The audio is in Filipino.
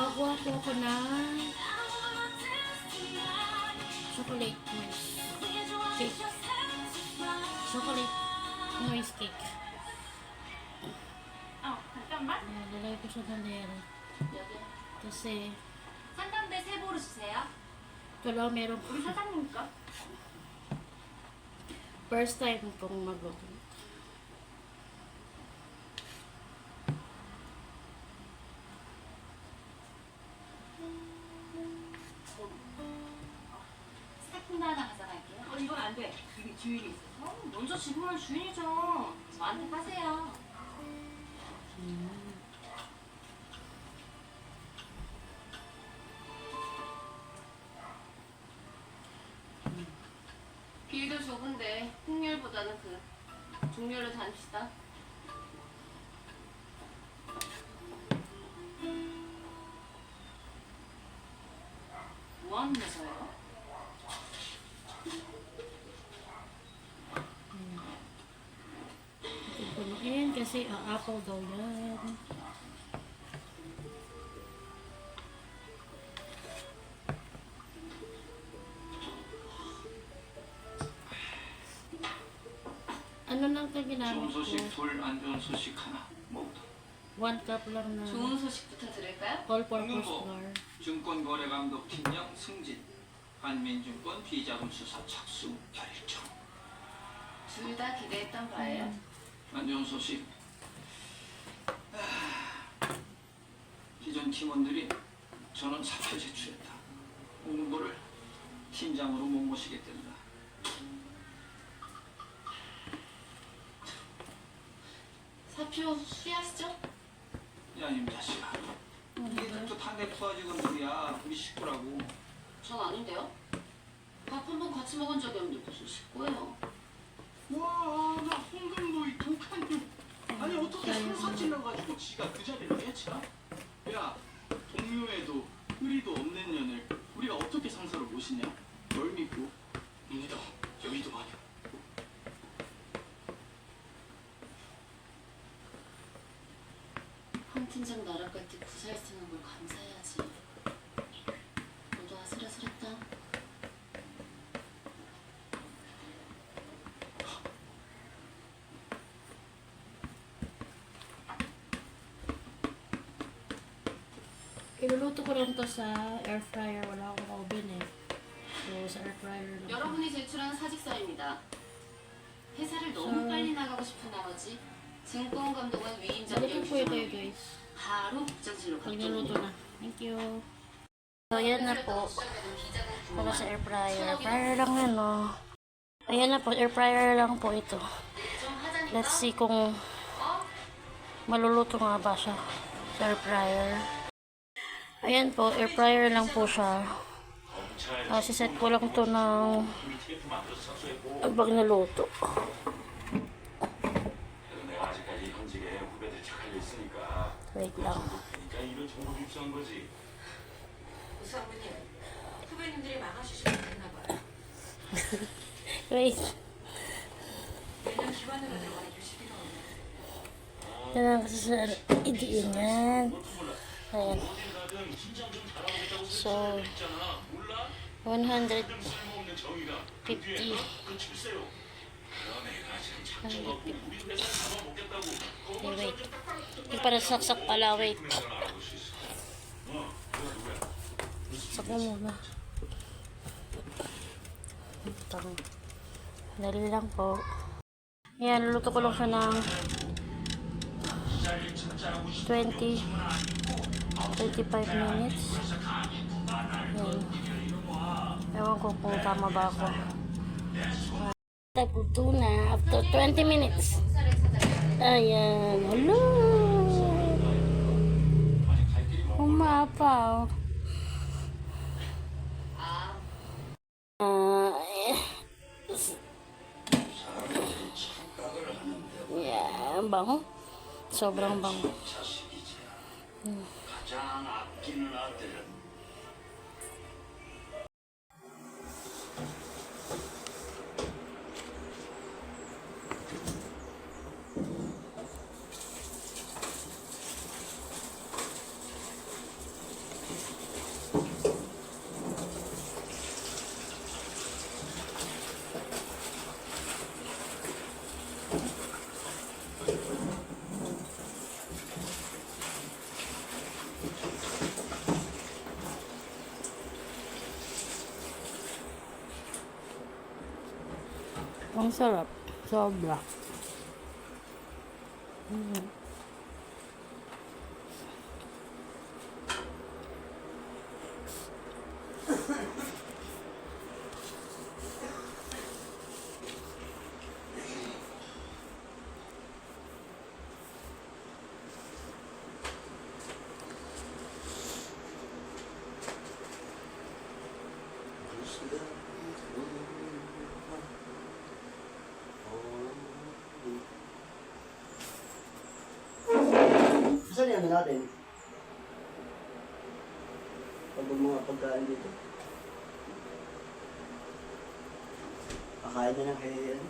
Gumagawa po ako ng chocolate noise cake. Chocolate noise cake. 잠깐만. Lalagay ko siya ng lero. Kasi 상담대 세보로 주세요. ito lang meron ko. 우리 사장님과. First time pong magluto. 스태프나 하나 가져갈게요. 이건 안 돼. 이게 주인이 있어서. 먼저 집으면 주인이죠. 저한테 파세요. 길도 좁은데 풍렬보다는 중렬로 다닙시다. 뭐 하는 거예요? Punuin kasi apple daw yan. Ano lang ito ginamit 좋은 ko? 소식 둘, 안 좋은 소식 하나. 뭐부터? 1 cup lang na 좋은 소식부터 들을까요? all-purpose 홍문보 flour. 증권거래감독 팀장 승진, 한민증권 비자금 수사 착수 결정. 둘 다 기대했던 바예요. 안 좋은 소식. 기존 팀원들이 전원 사표 제출했다. 홍문보를 팀장으로 못 모시겠단다. 사표 수리하시죠? 야, 이 자식아. 얘들도 다 내 부하직원들이야. 우리 식구라고. 전 아닌데요? 밥 한 번 같이 먹은 적이 없는데 무슨 식구예요? 와, 나 홍금보이 독한 놈. 아니 어떻게 상사 찔러가지고 지가 그 자리를 해치나? 야, 동료애도 의리도 없는 년을 우리가 어떻게 상사로 모시냐? 널 믿고 믿어, 여의도 아니야. 한 팀장 나락갈 때 구살 쓰는 걸 감사해야지. 너도 아슬아슬했다. Iluluto ko lang to sa air fryer. Wala akong oven eh. So, sa air fryer lang. 여러분이 제출한 사직서입니다. 회사를 너무 빨리 나가고 싶은 나머지 증권 감독은 위임 Balikan 자리를 po ito 규정하고 guys. 바로 국장실로 Pag niluto 갔거든요. na. Thank you. So, ayan na po. Para sa air fryer. Air fryer lang yan, no. Ayan na po. Air fryer lang po ito. Let's see kung maluluto nga ba siya sa air fryer. Ayan po. Air fryer lang po siya. Siset ko lang to ng abang naluto. 내가 아직까지 현직에 후배들 착할 일 있으니까 Wait lang. 그러니까 이런 정보를 입수한 거지. 우상무님, 후배님들이 망하시지 못했나 봐요. Wait. 내년 기관으로 들어가는 교실비가 없네. Yan lang kasi sa idiin yan. Ayan. So, 150. 150. Okay, wait. Hindi para saksak pala, wait. Saksak mo muna. Ito. Dali lang po. Ayan, luluto ko lang siya ng 25 minutes. Ayan. Ewan ko kung tama ba ako. Taputo na after 20 minutes. Ayan. Hello. Umapaw. Yeah, bango. Sobrang bango. 가장 아끼는 아들은 Ang sarap. Sobra. Saan yung ano natin? Pag mga pagkain dito. Kakain na lang kayo yan.